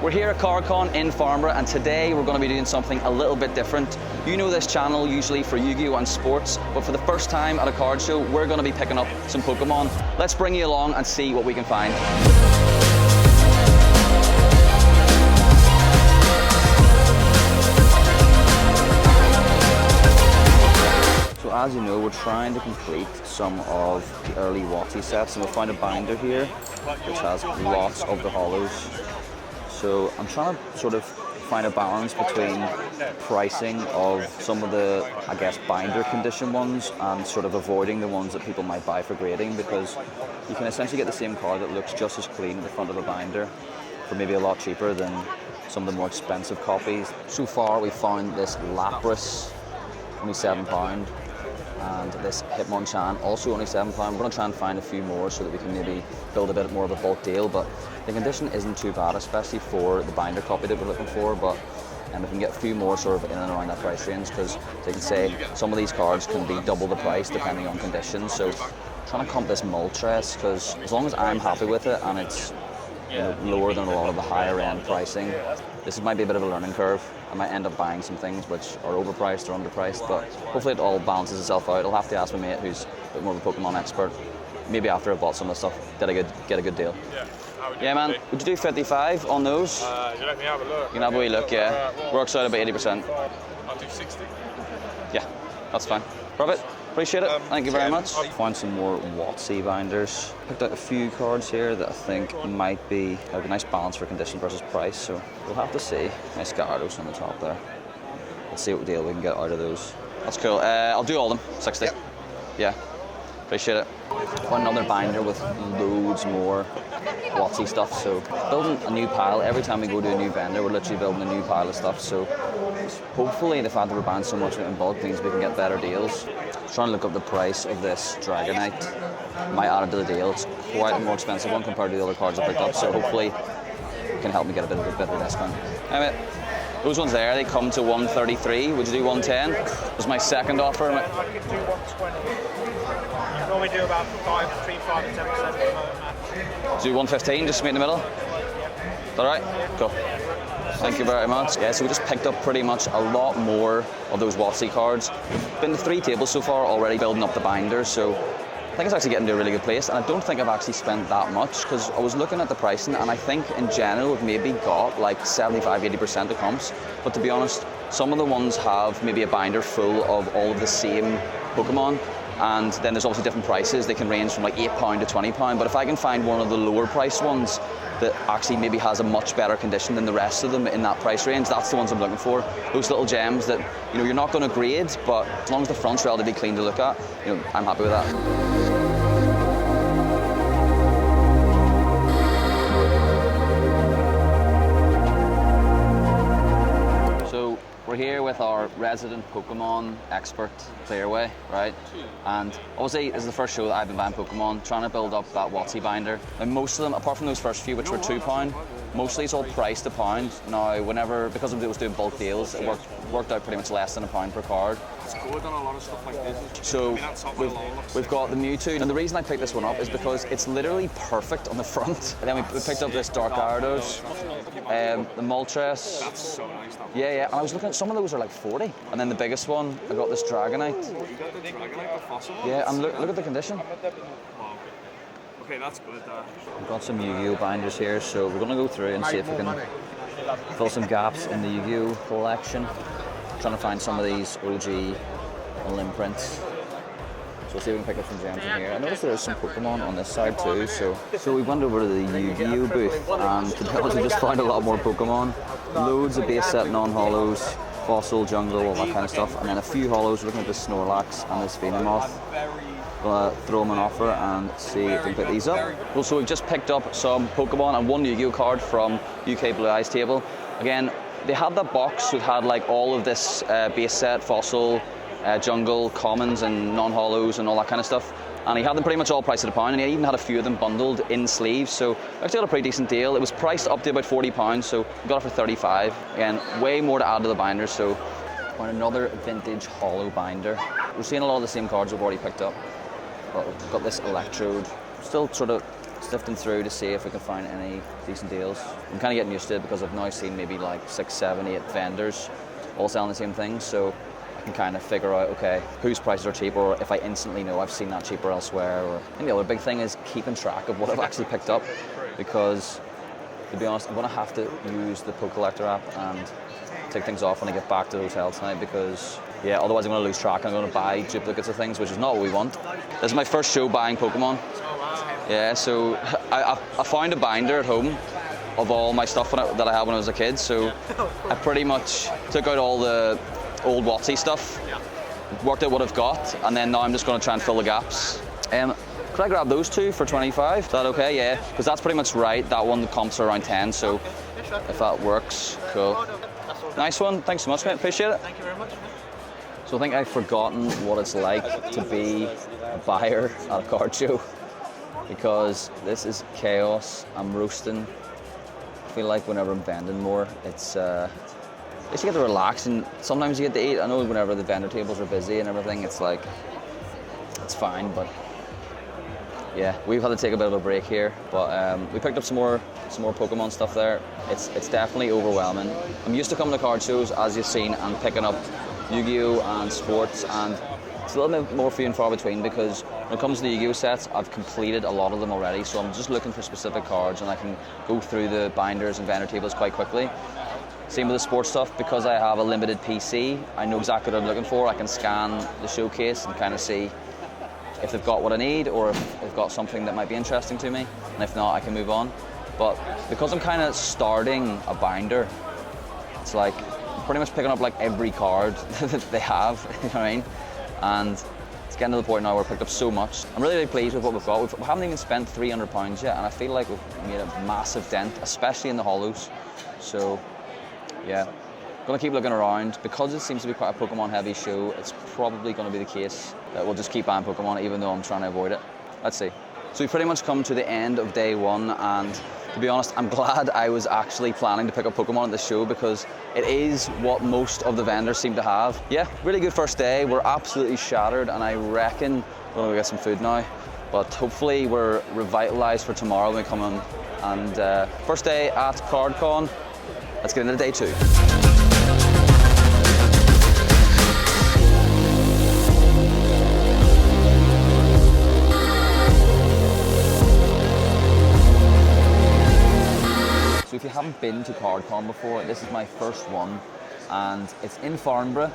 We're here at Cardcon in Farnborough, and today we're going to be doing something a little bit different. You know this channel usually for Yu-Gi-Oh! And sports, but for the first time at a card show, we're going to be picking up some Pokémon. Let's bring you along and see what we can find. So as you know, we're trying to complete some of the early WotC sets, and we'll find a binder here which has lots of the hollows. So I'm trying to sort of find a balance between pricing of some of the, I guess, binder condition ones and sort of avoiding the ones that people might buy for grading, because you can essentially get the same card that looks just as clean at the front of a binder for maybe a lot cheaper than some of the more expensive copies. So far we found this Lapras, only £7, and this Hitmonchan, also only £7. We're going to try and find a few more so that we can maybe build a bit more of a bulk deal, but the condition isn't too bad, especially for the binder copy that we're looking for. But if we can get a few more sort of in and around that price range, because they can say some of these cards can be double the price depending on conditions. So trying to comp this Moltres, because as long as I'm happy with it and it's lower than a lot of the higher end pricing, this might be a bit of a learning curve. I might end up buying some things which are overpriced or underpriced, but hopefully it all balances itself out. I'll have to ask my mate who's a bit more of a Pokemon expert, maybe after I've bought some of the stuff, get a good deal. Yeah, man, would you do 55 on those? You let me have a look. You can have a wee look, yeah. Works out about 80%. I'll do 60. Yeah, that's fine. Perfect. Appreciate it. Thank you very much. Found some more WotC binders. Picked out a few cards here that I think might be have a nice balance for condition versus price, so we'll have to see. Nice Gyarados on the top there. Let's see what deal we can get out of those. That's cool. I'll do all of them. 60. Yep. Yeah. Appreciate it. Found another binder with loads more WotC stuff, so building a new pile. Every time we go to a new vendor, we're literally building a new pile of stuff, so hopefully the fact that we're buying so much in bulk means we can get better deals. Trying to look up the price of this Dragonite. Might add it to the deal. It's quite a more expensive one compared to the other cards I picked up, so hopefully it can help me get a bit of a discount. Hey, mate, those ones there, they come to 133. Would you do 110? That was my second offer. I could do 120. Normally do about between 5 and 10% at the moment. Do 115, just meet in the middle? Is that all right? Cool. Thank you very much. Yeah, so we just picked up pretty much a lot more of those WotC cards. We've been to 3 tables so far already building up the binders, so I think it's actually getting to a really good place, and I don't think I've actually spent that much, because I was looking at the pricing and I think in general we've maybe got like 75-80% of comps, but to be honest, some of the ones have maybe a binder full of all of the same Pokemon, and then there's obviously different prices. They can range from like £8 to £20, but if I can find one of the lower price ones that actually maybe has a much better condition than the rest of them in that price range, that's the ones I'm looking for. Those little gems that you're not going to grade, but as long as the front's relatively clean to look at, I'm happy with that. We're here with our resident Pokemon expert, Clearway, right? And obviously, this is the first show that I've been buying Pokemon, trying to build up that WotC binder. And most of them, apart from those first few, which were £2, mostly it's all priced a pound. Now, because of it was doing bulk deals, it worked out pretty much less than £1 per card. It's good on a lot of stuff like this. So we've got the Mewtwo, and the reason I picked this one up is because it's literally perfect on the front. And then we picked up this Dark Gyarados, the Moltres. That's so nice. Yeah. And I was looking at some of those are like 40. And then the biggest one, I got this Dragonite. You got the Dragonite, the fossil? Yeah, and look at the condition. Wow. Okay, that's good. We've got some Yu-Gi-Oh binders here, so we're going to go through and see if we can fill some gaps in the Yu-Gi-Oh collection. Trying to find some of these OG imprints. So we'll see if we can pick up some gems in here. I noticed there's some Pokemon on this side too, so we went over to the Yu-Gi-Oh booth, and to be honest, we just found a lot more Pokemon. Loads of base set non-hollows, fossil, jungle, all that kind of stuff, and then a few hollows. We're looking at this Snorlax and this Venomoth. Gonna throw them an offer and see if we can pick these up. Well, so we've just picked up some Pokemon and one Yu-Gi-Oh card from UK Blue Eyes table. Again, they had that box that had like all of this base set, fossil, jungle, commons and non-hollows and all that kind of stuff. And he had them pretty much all priced at £1, and he even had a few of them bundled in sleeves, so I actually got a pretty decent deal. It was priced up to about £40, so we got it for 35. Again, way more to add to the binder, so found another vintage hollow binder. We're seeing a lot of the same cards we've already picked up. But we've got this Electrode, still sort of sifting through to see if we can find any decent deals. I'm kind of getting used to it because I've now seen maybe like 6, 7, 8 vendors all selling the same thing, so I can kind of figure out, okay, whose prices are cheap, or if I instantly know I've seen that cheaper elsewhere. Or and the other big thing is keeping track of what I've actually picked up, because to be honest, I'm going to have to use the Poke Collector app and take things off when I get back to the hotel tonight, because yeah, otherwise I'm going to lose track. I'm going to buy duplicates of things, which is not what we want. This is my first show buying Pokemon. Yeah, so I found a binder at home of all my stuff that I had when I was a kid, so I pretty much took out all the old WotC stuff, worked out what I've got, and then now I'm just going to try and fill the gaps. Could I grab those two for 25? Is that okay? Yeah, because that's pretty much right. That one, the comps are around 10, so if that works, cool. Nice one. Thanks so much, mate. Appreciate it. Thank you very much. So I think I've forgotten what it's like to be a buyer at a card show, because this is chaos. I'm roasting. I feel like whenever I'm vending more, it's at least you get to relax, and sometimes you get to eat. I know whenever the vendor tables are busy and everything, it's like, it's fine, but yeah, we've had to take a bit of a break here, but we picked up some more Pokemon stuff there. It's definitely overwhelming. I'm used to coming to card shows, as you've seen, and picking up Yu-Gi-Oh! And sports, and it's a little bit more few and far between, because when it comes to the Yu-Gi-Oh! Sets, I've completed a lot of them already, so I'm just looking for specific cards, and I can go through the binders and vendor tables quite quickly. Same with the sports stuff, because I have a limited PC, I know exactly what I'm looking for. I can scan the showcase and kind of see if they've got what I need, or if they've got something that might be interesting to me, and if not, I can move on. But because I'm kind of starting a binder, it's like I'm pretty much picking up like every card that they have, you know what I mean? And it's getting to the point now where I picked up so much. I'm really, really pleased with what we've got. We haven't even spent £300 yet, and I feel like we've made a massive dent, especially in the holos. So yeah, gonna keep looking around. Because it seems to be quite a Pokemon heavy show, it's probably gonna be the case that we'll just keep buying Pokemon, even though I'm trying to avoid it. Let's see. So we've pretty much come to the end of day one, and to be honest, I'm glad I was actually planning to pick up Pokemon at this show, because it is what most of the vendors seem to have. Yeah, really good first day. We're absolutely shattered, and I reckon we're gonna get some food now, but hopefully we're revitalized for tomorrow when we come in. And first day at Cardcon. Let's get into day two. So if you haven't been to Cardcon before, this is my first one, and it's in Farnborough.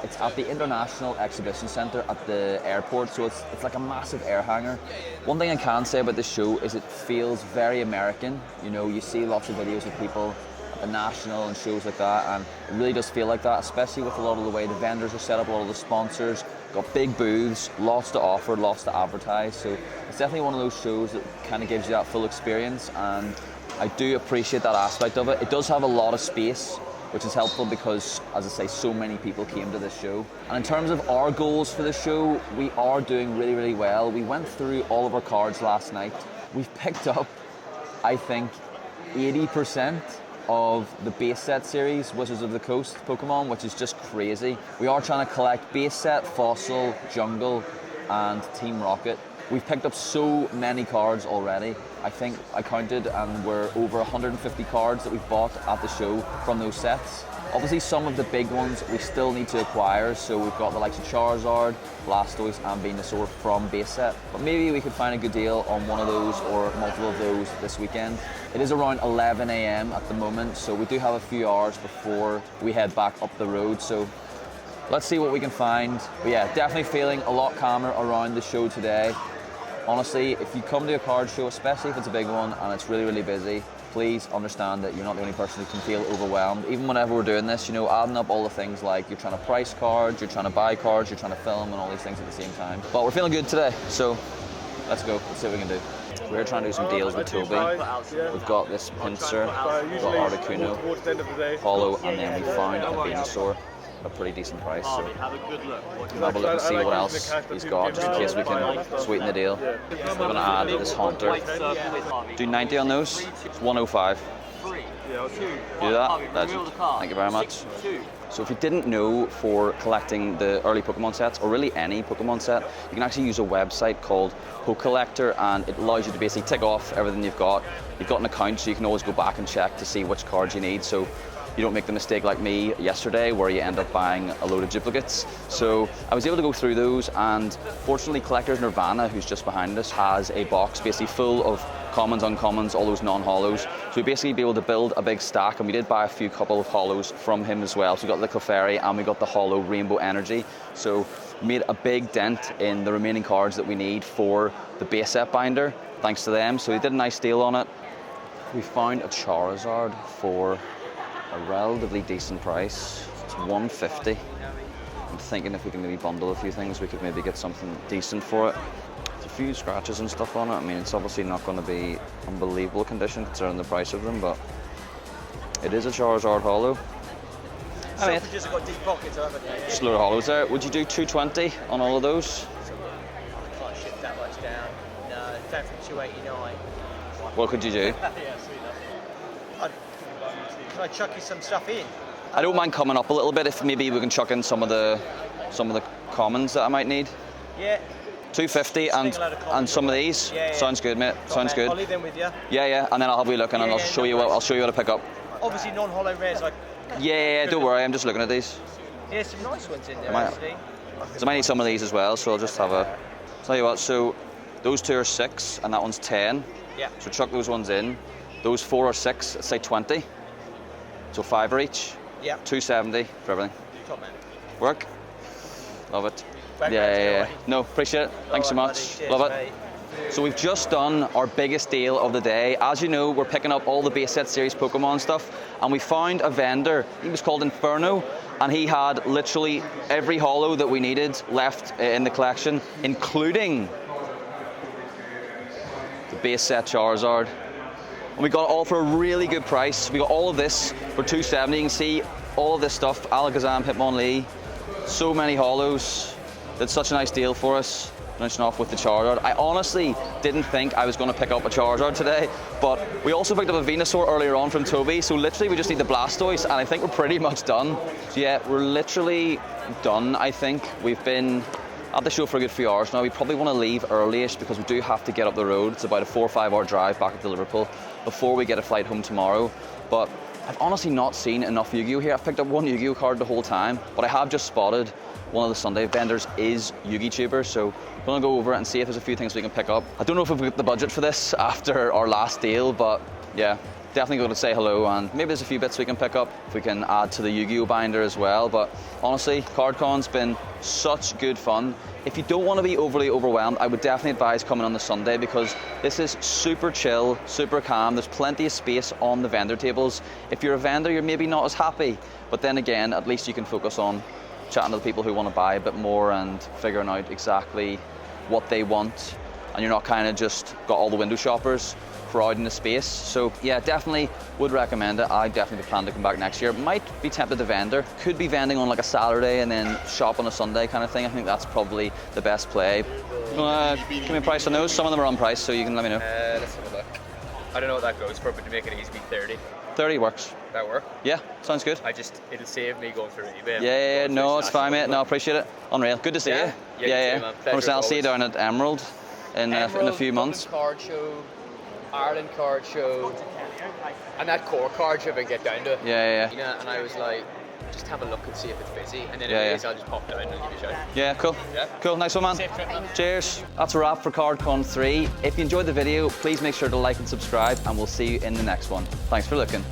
It's at the International Exhibition Centre at the airport, so it's like a massive air hangar. One thing I can say about this show is it feels very American. You know, you see lots of videos of people at the National and shows like that, and it really does feel like that, especially with a lot of the way the vendors are set up, a lot of the sponsors, got big booths, lots to offer, lots to advertise. So it's definitely one of those shows that kind of gives you that full experience, and I do appreciate that aspect of it. It does have a lot of space, which is helpful because, as I say, so many people came to this show. And in terms of our goals for this show, we are doing really, really well. We went through all of our cards last night. We've picked up, I think, 80% of the base set series, Wizards of the Coast Pokemon, which is just crazy. We are trying to collect base set, Fossil, Jungle, and Team Rocket. We've picked up so many cards already. I think I counted, and we're over 150 cards that we've bought at the show from those sets. Obviously, some of the big ones we still need to acquire, so we've got the likes of Charizard, Blastoise, and Venusaur from base set. But maybe we could find a good deal on one of those or multiple of those this weekend. It is around 11 AM at the moment, so we do have a few hours before we head back up the road. So let's see what we can find. But yeah, definitely feeling a lot calmer around the show today. Honestly, if you come to a card show, especially if it's a big one and it's really, really busy, please understand that you're not the only person who can feel overwhelmed. Even whenever we're doing this, you know, adding up all the things like you're trying to price cards, you're trying to buy cards, you're trying to film, and all these things at the same time. But we're feeling good today, so let's go. Let's see what we can do. We're trying to do some deals with Toby. We've got this Pinsir, we've got Articuno, Hollow, and then we found a Venusaur. A pretty decent price, so we'll have a look and see what else he's got, just in case we can sweeten the deal. We're going to add this Haunter. Do 90 on those, it's 105. Yeah, I'll Do that. Legend. Thank you very much. So if you didn't know, for collecting the early Pokemon sets, or really any Pokemon set, you can actually use a website called Pokecollector, and it allows you to basically tick off everything you've got. You've got an account, so you can always go back and check to see which cards you need. So you don't make the mistake like me yesterday where you end up buying a load of duplicates. So I was able to go through those, and fortunately Collectors Nirvana, who's just behind us, has a box basically full of commons, uncommons, all those non-hollows. So we basically be able to build a big stack, and we did buy a couple of hollows from him as well. So we got the Clefairy and we got the hollow Rainbow Energy. So we made a big dent in the remaining cards that we need for the base set binder, thanks to them. So we did a nice deal on it. We found a Charizard for a relatively decent price. It's $150. I'm thinking if we can maybe bundle a few things, we could maybe get something decent for it. There's a few scratches and stuff on it. I mean, it's obviously not going to be unbelievable condition considering the price of them, but it is a Charizard hollow. I mean, just got deep pockets, haven't you? just a load of hollows there. Would you do 220 on all of those? I can't ship that much down. No, definitely 289. What could you do? Yeah, sweet enough. Can I chuck you some stuff in? I don't mind coming up a little bit if maybe we can chuck in some of the commons that I might need. Yeah. 250 and some of these. Yeah. Sounds good, mate. Sounds good. I'll leave them with you. Yeah, and then I'll have a wee look and I'll show you what to pick up. Obviously non-hollow rares like. Yeah, don't worry. I'm just looking at these. Yeah, some nice ones in there actually. So I might need some of these as well, so I'll just have a. Tell you what. So those two are 6 and that one's 10. Yeah. So chuck those ones in. Those 4 are 6. Let's say 20. So 5 are each. Yeah. 270 for everything. Top man. Work. Love it. Back Yeah. No, appreciate it. Thanks so All right, much. buddy. Cheers, Love it. mate. So we've just done our biggest deal of the day. As you know, we're picking up all the base set series Pokemon stuff, and we found a vendor. He was called Inferno, and he had literally every hollow that we needed left in the collection, including the base set Charizard. And we got it all for a really good price. We got all of this for $270. You can see all of this stuff, Alakazam, Hitmonlee, so many hollows. Did such a nice deal for us. Finishing off with the Charizard. I honestly didn't think I was going to pick up a Charizard today, but we also picked up a Venusaur earlier on from Toby, so literally we just need the Blastoise, and I think we're pretty much done. So yeah, we're literally done, I think. We've been at the show for a good few hours now. We probably want to leave early-ish because we do have to get up the road. It's about a 4 or 5 hour drive back up to Liverpool before we get a flight home tomorrow. But I've honestly not seen enough Yu-Gi-Oh here. I've picked up one Yu-Gi-Oh card the whole time, but I have just spotted one of the Sunday vendors is Yu-Gi-Tuber, so I'm gonna go over it and see if there's a few things we can pick up. I don't know if we've got the budget for this after our last deal, but yeah, definitely going to say hello, and maybe there's a few bits we can pick up if we can add to the Yu-Gi-Oh binder as well. But honestly, Cardcon's been such good fun. If you don't want to be overly overwhelmed, I would definitely advise coming on the Sunday because this is super chill, super calm. There's plenty of space on the vendor tables. If you're a vendor, you're maybe not as happy, but then again, at least you can focus on chatting to the people who want to buy a bit more and figuring out exactly what they want, and you're not kind of just got all the window shoppers crowding the space. So yeah, definitely would recommend it. I definitely plan to come back next year. Might be tempted to vendor. Could be vending on like a Saturday and then shop on a Sunday kind of thing. I think that's probably the best play. Give me a price on those. Some of them are on price, so you can let me know. Let's have a look. I don't know what that goes for, but to make it easy, 30. 30 works. That work? Yeah, sounds good. It'll save me going through eBay. Yeah, no, it's fine, mate. No, appreciate it. Unreal. Good to see you. Yeah, you too, man. Pleasure I'll see you as down at Emerald in a few months. Dublin card show, Ireland card show, and that core card show if I get down to it. Yeah. You know, and I was like, just have a look and see if it's busy, and then if Yeah. it is, I'll just pop down and give you a shout. Yeah, cool. Yeah. Cool, nice one, man. Safe trip, man. Cheers. That's a wrap for Cardcon 3. If you enjoyed the video, please make sure to like and subscribe, and we'll see you in the next one. Thanks for looking.